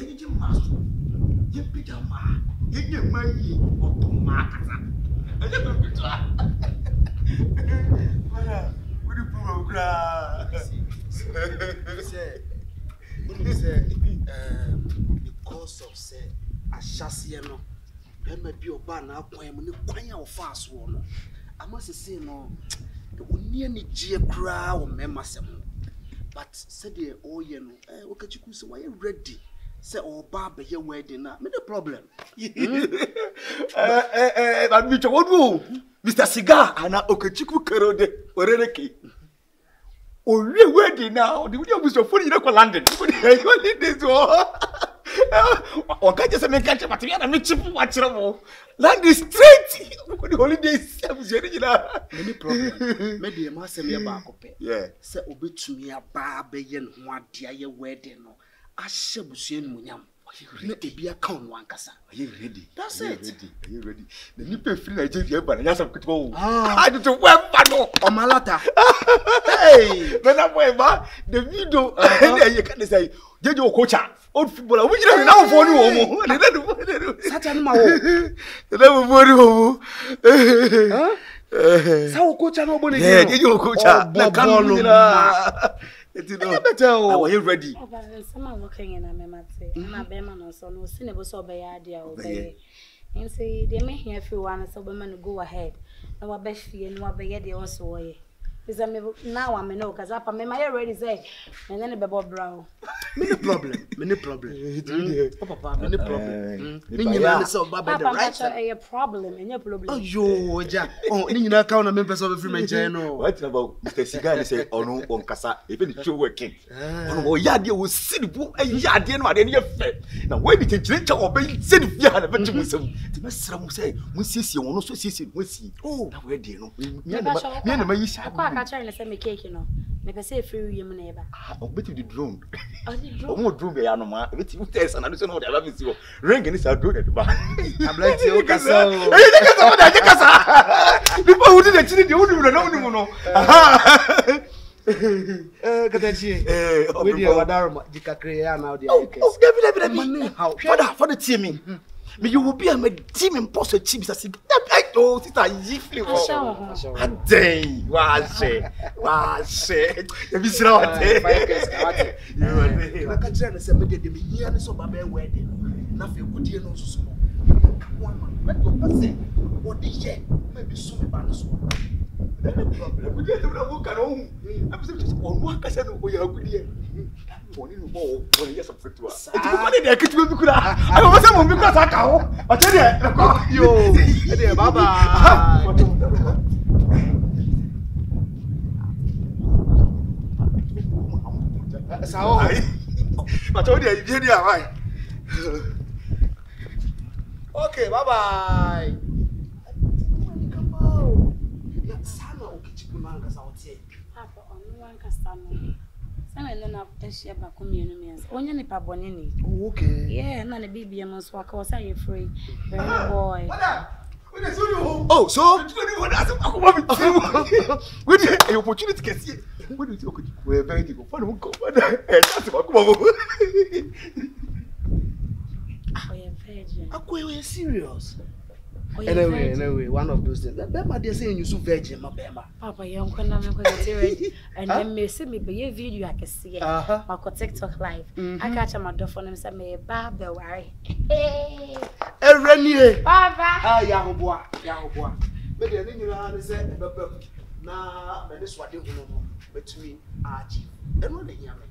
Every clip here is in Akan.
Yɛgye maso. Yɛpagya maa. Yɛnyɛ maa yie. Ɔtɔ maa kasa. Ɛyɛ bɛbi to a. Mana, wodi puma kura. Say, because of say ahyase no bema bi oba na akwan mu ne kwan a ofa so no amase say no oni ani gie kura o mema sem but said the oye no okachiku say why ready say oba be ye wedding na me the problem but me chowodu Mr. Cigar ana okachiku kerode orereke owie wedding now the video was for you go London this o can't just make catch but we are not cheap watch land is straight the holidays any problem me dey ma say me ba akopɛ say obetumi aba be ye no ade aye wedding no ahye busua no munyam na ebi account no ankasa are you ready that's it are you ready the nipa free Nigeria ba na yasam kutuo I do to wemba no o malata hey when I wemba the video you can say jeje okocha old footballer we you now for ni wo mo satan ma wo na wo for ni wo sa okocha no bo ni jeje okocha na kanu ni na are you ready? Someone working in a memate. My Beman so no sinable so by idea obey. And say they may hear everyone so women go ahead. No best fee and what by the also way. Now I'm no because up my already say and then a Bob Brown. Many problem. Papa, many problem. You so Baba the right a problem and your problem. Oh yo, Jack. Oh, you know count a members of every channel. What about Mr. Cigar say oh no on Casa even the show working. Oh Yadia will sit book a Yadian or any effect. Now when we can drink or be said if you had a bunch of some the master will say we see you also see we see. Oh now where do you know? I try to send me cake, you know. Maybe say free you neighbor. I'll bet you the drone. Oh, more drone be anoma. Bet you test and I don't know what I love you. Ring and it's a drone at the back. I'm like you casa. People who did actually the only no. Katachi. We dey wadaro dika create now dey. Oh, definitely. How? For the team. Me you will be a team imposter chips as oh sister yifli wo adey wa she e bi sira wa te you na ka tire na se me de me hia ne so ba be wedding na fe godie no so so one man let go pass what dey here me be so me ba no so problem we dey na mo kan o am say on wa ka se no o ya godie oni no bo oni yes affect wa e ti ko dey dey kitu bi kura I go say mo bi kura sa ka ho o te dey yo e dey baba sao mà chỗ địa đi à mày okay bye bye sana ukichukua sao tie hapo on kasano sana nena eshia ba komunu mienza onye ni pabone ni okay yeah na ne bibi am so aka say you free very boy oh so with the opportunity can see what do you think we very good for no go that's what come on we serious anyway one of those things Bema they say you so virgin ma Bema papa yon kwana me ko get ready and then me say me be video akese ma ko TikTok live aka cha ma dofo no say me ba be ware erenie baba ya hoboa me de ni nyira ne say bepam na me ne swade hu no betumi achi eno de nyame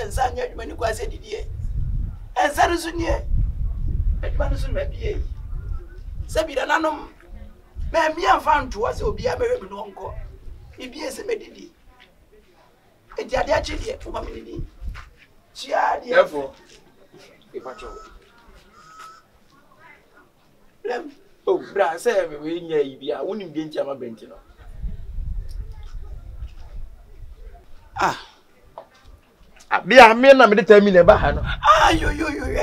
Ensanya adwumani kwa se didie ensare so nie adwumani so ma bie se bi da nanom me mia fa nto ase obi a mewe bi no nko ibie se medidi edi ade a chidie o ma medidi chia dia. Therefore, if I trouble. Oh, bra, say we nye I wouldn't be in Jama Bentino. Be a man, I'm determined about her. You,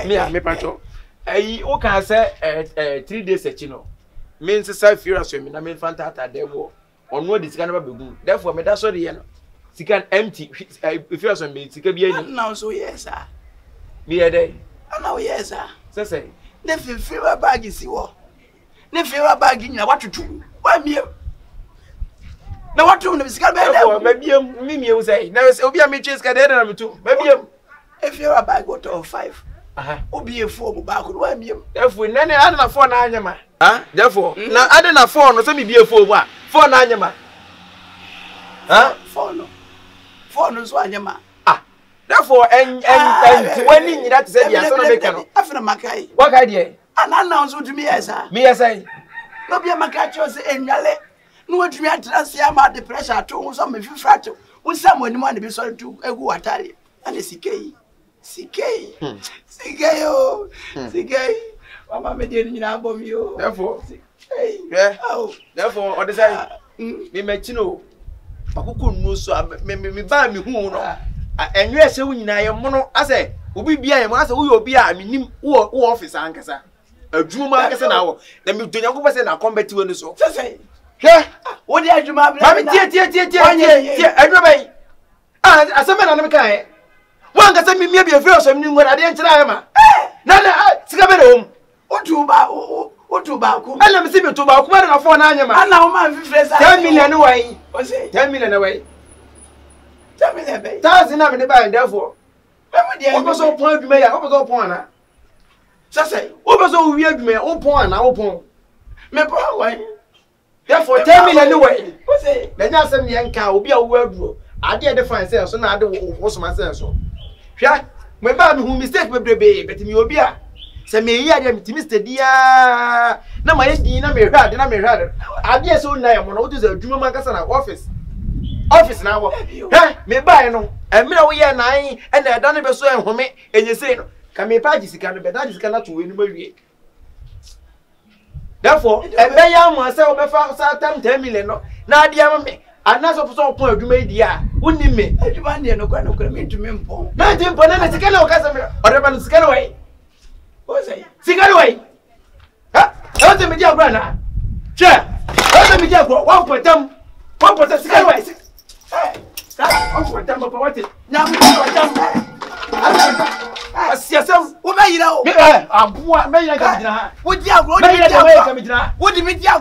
me, Patrol. O can say 3 days at you know. Means a self furious women, I mean, Fantata, there were on what this kind of a good. Therefore, me that's all the end. She can empty if you are some means, she can be now, so yes, sir. Me a day. I know, yes, sir. So say, never feel a bag is you. Never feel a bag in what to do. Why me? Now, what to do? Maybe you say, now it's Obia Mitchell's cadena too. Maybe if you're a bag of 5. Obi a 4 back with 1 million. Therefore, none other 4 9. Huh? Therefore, now I don't have 4, no, send me be a 4 4 9. Huh? 4 no. 4 no, 1 Ah, therefore, and 20 that said, yes, I feel my guy. What idea? And announce to me as I. Me as I. No be a macacho say, and yale. No, to me, I trust you about the pressure to some if you frat with someone you want to be sorry to a good atari and a CK. CK, Mama made in album you. Therefore, yeah, oh, therefore, or the side, me met you know. Pakuku no so me buy me who no. And you say when I am mono, I say, Ubi be I must who be I mean, who office ankasa. A Juma ankasa now. Then you do not go and combat to so. Say, yeah, what did you, my dear, everybody. Ah, as a man on the car. One can send me maybe a verse of when I didn't try him. Nana, Scabber home. What to about? And let me see me to about 1 or 4 9. And now my friends 10 million away. Was it 10 million away? 10 million, 1,000 in the bank, therefore. What was all point to me? I was all point. Say, what was all weird me? All point, I open. Therefore, 10 million away. Was it? Then I said, young cow will be a word. I did the fine sales, so now I don't want myself. Yeah, my baby who mistake me, baby, but me will be a. Say me here, Mr. Dia. No, my dinner may rad, and I may rad. I dare so now, when I do the Juma Magasana office. Office now, eh? Me buy no, and me we are 9, and I don't ever so home, and you say, can me parties, can be that is cannot win my. Therefore, a bear myself, my father, 10 million. Now, dear me. And that's also point to me, dear. Wouldn't me? I demand no kind of coming to me. 19 Ponana, Sicano Casamir, or the Scanaway. What's it? Sicano? Huh? How's the media runner? Chair, how's the media go? 1 point them. 1 point Sicano. Hey, that's 1 point them for what it now. I see some. What may you know? I'm may I come? Would you go? What do you mean? I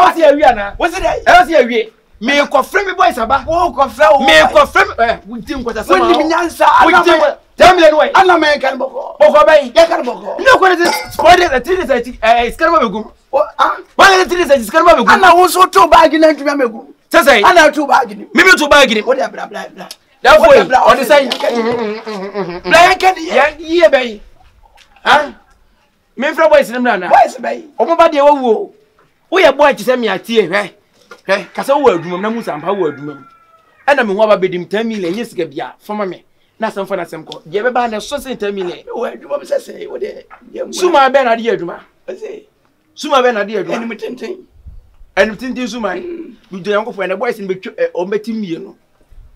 was here, Rihanna. What's it? I was here. Me confirm me boys aba. Wo confirm. Me confirm. We think whatasa. We ni nyansa. We think. Tell me anyway. Ana me kan boko. Boko bay. Ya kan boko. No ko this spoil the 3 days skarma begum. Ah. Why the 3 days skarma begum? Ana wo so to bag na ntuma megum. Say. Ana to bag ni. Me to bag ni. What dey bla bla bla. That way. On the side. Bla kan ye bay. Ah. Me fra boys nem na. Boys bay. Omo ba de wo. Wo ye boy ti se me atie hwe. Hey, kasa wo adwuma na musa ampa wo adwuma. Ana me ho aba bedim 10 million yes ga bia fama me. Na sam fa na sam ko. Je be ba na so 10 million. Wo adwuma be sese wo de. Suma be na de adwuma. Say. Suma be na de adwuma. Enim tenten. Enim tenten suma. Mi do yankofo na boys ni be o meti mie no.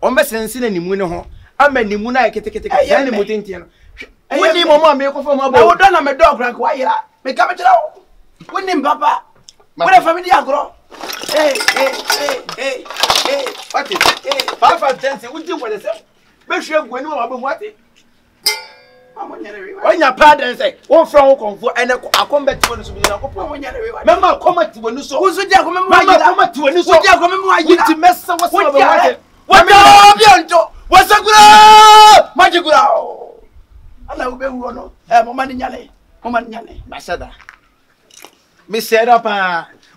O mbe sense na nimu ne ho. Ama nimu na kete ya ni mutenten no. Woni momo me ko fo mo ba. Na wo do na me dog rank wa yira. Me ka me tira wo. Woni papa. Wo na family agro. Hey. What is it? Hey, Papa Jensen, what do you want to say? Make sure when you are what it? When your pardon say, one from comfort and I come back to one to be a member, come back to when you saw who's a young man, come to when you saw you to mess some what what's a good magic ground? And I will be one of Momani Yale, Masada. Miss set up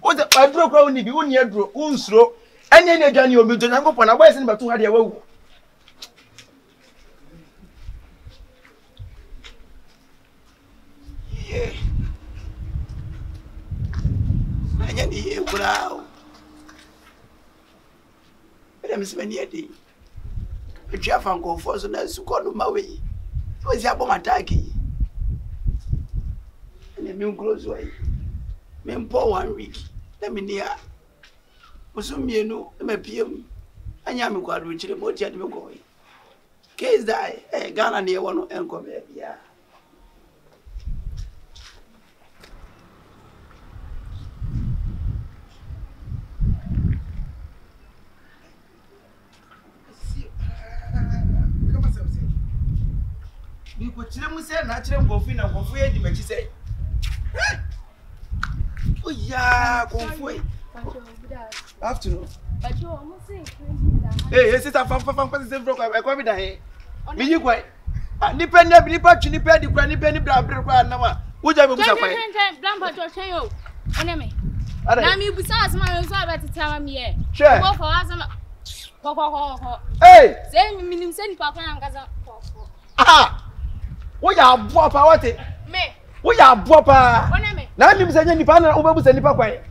what the I broke only be 1 year grow, unsro, and then again you'll be doing a go on a west and about 200 years. Yeah. I can't hear now. But I'm spending a day. A chaff and go for so nice to call my way. was ya bomb attacking. And the moon close way. Men poor 1 week. Let me near. Musumi no, me PM. And Yami quad which the boat yet me going. Case die, Ghana near one and come here. We could tell him, say, natural coffee and coffee, the match say. Oh, yeah, coffee. Afternoon. But you almost say, hey, yes, it's a fan broke. I come with a hey. Me, you quite. Dependent, dependent, dependent, Brabra. Would I be Blampa, enemy. Now, you besides my own side to tell me, sure. Go for us. Hey, say, me, send Papa and Gaza. ah, we are Papa. Me, we are Papa. Now, you say, any partner over the Papa.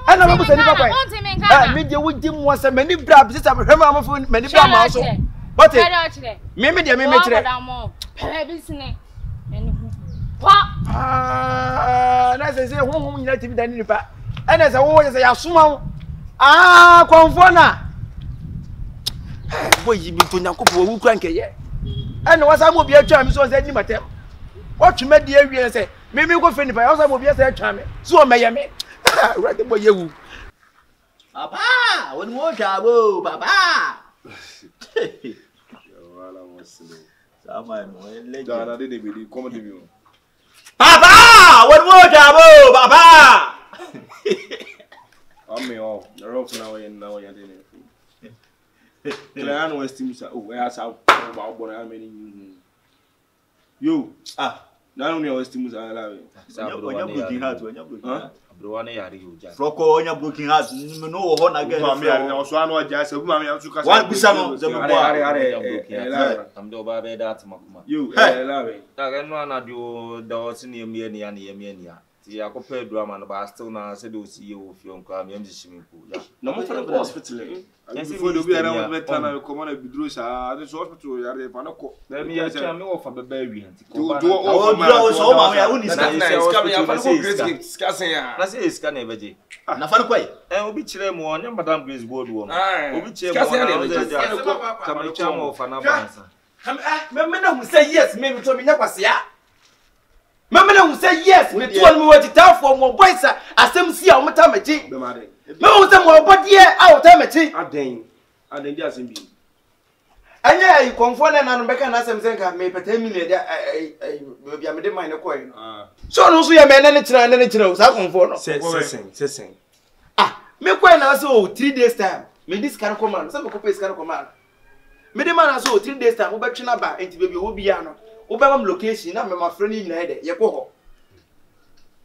I know what's the media with Jim was a many brabs. It's a hammer for many brabs. But maybe they may make it. That's a home united than in the and as I always say, Sumo. Ah, Confona. Boy, you to Nakupo who crank it. And was I will be a charm, so that you might tell. What you met the area and say, maybe go finish by also will be a charm. So may I make. Right the boy you. Papa, when more jabo, Papa. Papa, when more jabo, Papa. I'm me all. They're off now and now. I didn't. Clan West Team. Oh, where's our boy? I mean, you. Ah, not only West Teams are allowing. When you're looking hard, when you're looking Froko on your broken heart, no one again. I also know just a woman to cast one pisano. I'm the baby that Makuma. You, loving. I can run at you, the Ossini Miania. The Acope drama, but still now said to see you if you don't come in the swimming pool. No more for the hospital. Before the beer, I will come on a Bedrusa, this hospital, Yardepanaco. Let me ask you for the baby. That's it, Scanevaji. Nothing quite. And we'll be chilling one, Madame Grace Boardwalk. We'll be chilling one, Chamo of an answer. Remember who say yes, maybe to me, never say. Remember who say yes, me told me what to tell for more boys. I seem see how much time a tea. No, some more, but yeah, our time a tea. I didn't just be. And yeah, you confirm and I'm back and ask them, I may pay 10 million. I made mine a coin. So, no, so you're man, and it's not anything else. I confirm. Saying. Ah, me coin also 3 days time. Me this can command, some copies can command. Me the man also 3 days time, over Chinaba, and baby will be ano. Obama location, I'm my friend in head. Yako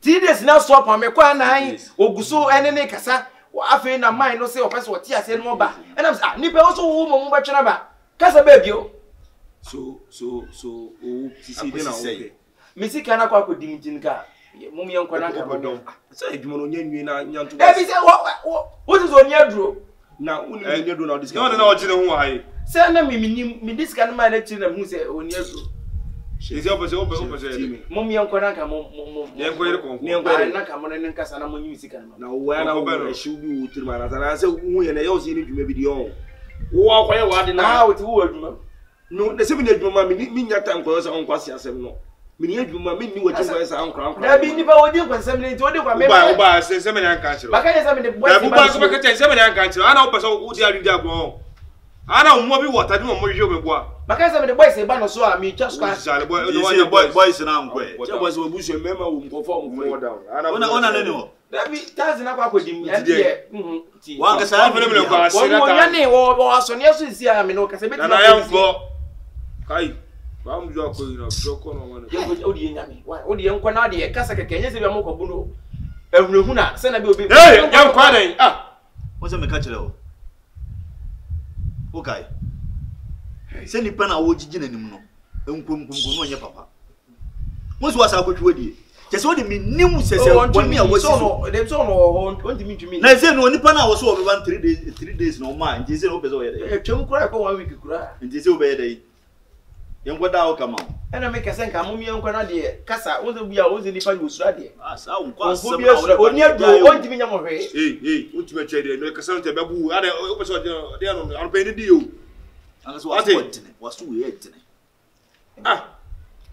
3 days now swap on me coin 9, Oguso, and any cassa. I feel na mind no say or person what say no ba. And I'm saying, Nipa also woman over Chinaba. Casa baby. So, see, then say. Missy cannot go with Diminka. Mummy and Konaka. Say, you want to what is on your draw? Now, you do not discover. No, no, why. Send me this kind of man who say on your draw. She's opposite. Mummy and Konaka, Casana music. Now, when I should be to my and I said, who and I also need to maybe the own. Walk away, now with word. No, the 7 days, mamma, mean your time goes on Quasia 7. No. Many of you, mamma, knew what you guys are on crown. There be never would you consume it to do by 7 and country. But I have the boy, I 7 and country. I know, so would you have go? I don't know what I do more you go. But I have the boys, a banner, so I mean, just boys and I'm great. What was a bush member who perform more down? I don't know. That be doesn't have with him. One can say, or so yes, is here. I mean, I am for Kai. I'm joking, you know, joke on one. What the young Quanadi, Casaka, can you see a moco? Huna, send a baby. Hey, young Quanadi. Ah, what's a mechanical? Okay. Send the pen I would gin anymore. Your papa. What was I could ready? Just what the minimum says, one me, I was so, that's all, what do you mean to me? I said, no, Nippon, I was over 3 days, no mind. This is over a chum crack 1 week, and this over a day. Yengo da o kama. Ena make sense ka mo mi enko na de kasa wo ze bia wo ze nipa ni osura de. Asa wo kwa asem na wo oni adu o ntimi nya mo hwe. O ntimi che de no kasa no te babu ade o pese de no anpe ni di o. Anso wasu we etene.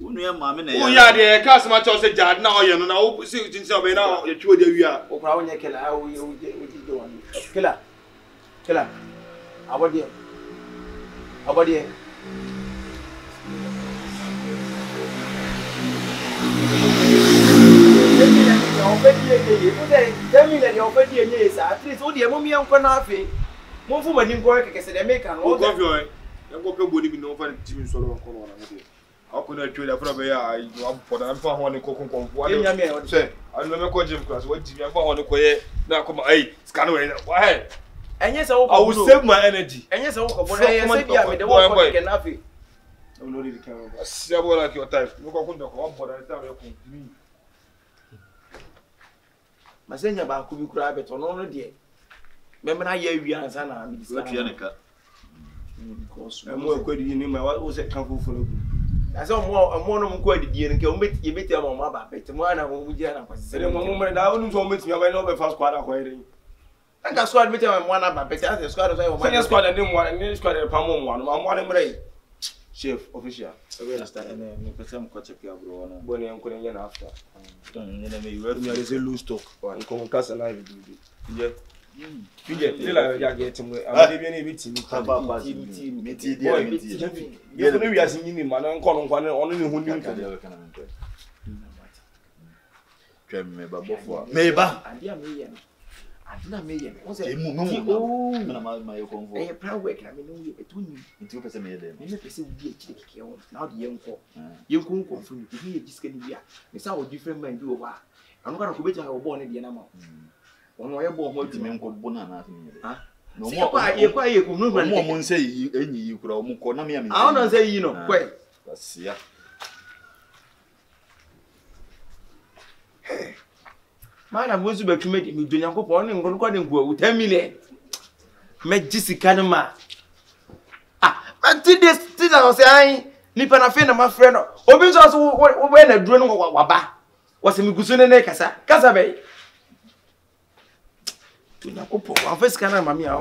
Unu ya maame na ya. O ya de kasa ma cho se jad na o ye no na o si tinsi o be na ye twa de wia. O kra wo nya kela o de wani. Kela. Abode. At least all the mommy and Conafi. More for when work as they make an old coffee. And go body be no fun to solo on. How could I trade a proper I for the for one cocoa? What I would say? I remember gym class. What did you ever want to go? Now come hey, scan away. Why? And yes, I will save my energy. And yes, I will come on the one can have it. I'm not really carrying. I like your type. Look, I couldn't come for that time. Masenya ba ku bi kura beto no no de membe na ya wi ansa na mi disika What neka because mo akwadi ni ma wo se kan fufu no asa mo no mo kwadi nke o bet ye beti ama ba bet mo ana mo ji ana kwase se mo mo da onu so mo timi aba no be fast squad akwa ire anga squad beti ama mo ana ba bet asa squad so mo senior squad ni mo ni squad pa mo mo na mre chef official we understand me person ko check ya bro no boni en ko ni na after don nyene me you me say lose stock one ko kasa live do ye Fije, ila ya get mo amade bi na bi timi meti dia ye no wi asin ni ma na nko no nkwane ono ni hu ni nko twemme babofo meba adia me ye adina me ye o se emu na ma yo konfo e plan work na me no ye betuni nti o pese me ye dem me pese wi e kire kike o na o de yenko nko ni bi ye diska ni bia me sa o different mind bi o ba anu ka ko beja o bo ne de na ma ono ye bo mo ti me nko bo na na ti me ha no mo ye ko no mo nse yi enyi yi kura o mo ko na me ya me ah no nse yi no kwe basia mana mwezu betwume de mi donyankopon ne ngono kwa de nko awu 10 million majisika ne ma anti this o se an nipa na fe na ma frɛ no obi nso so wo na duro no waba wase mi gusu ne kasa be donyankopon wa fe sika na ma mi a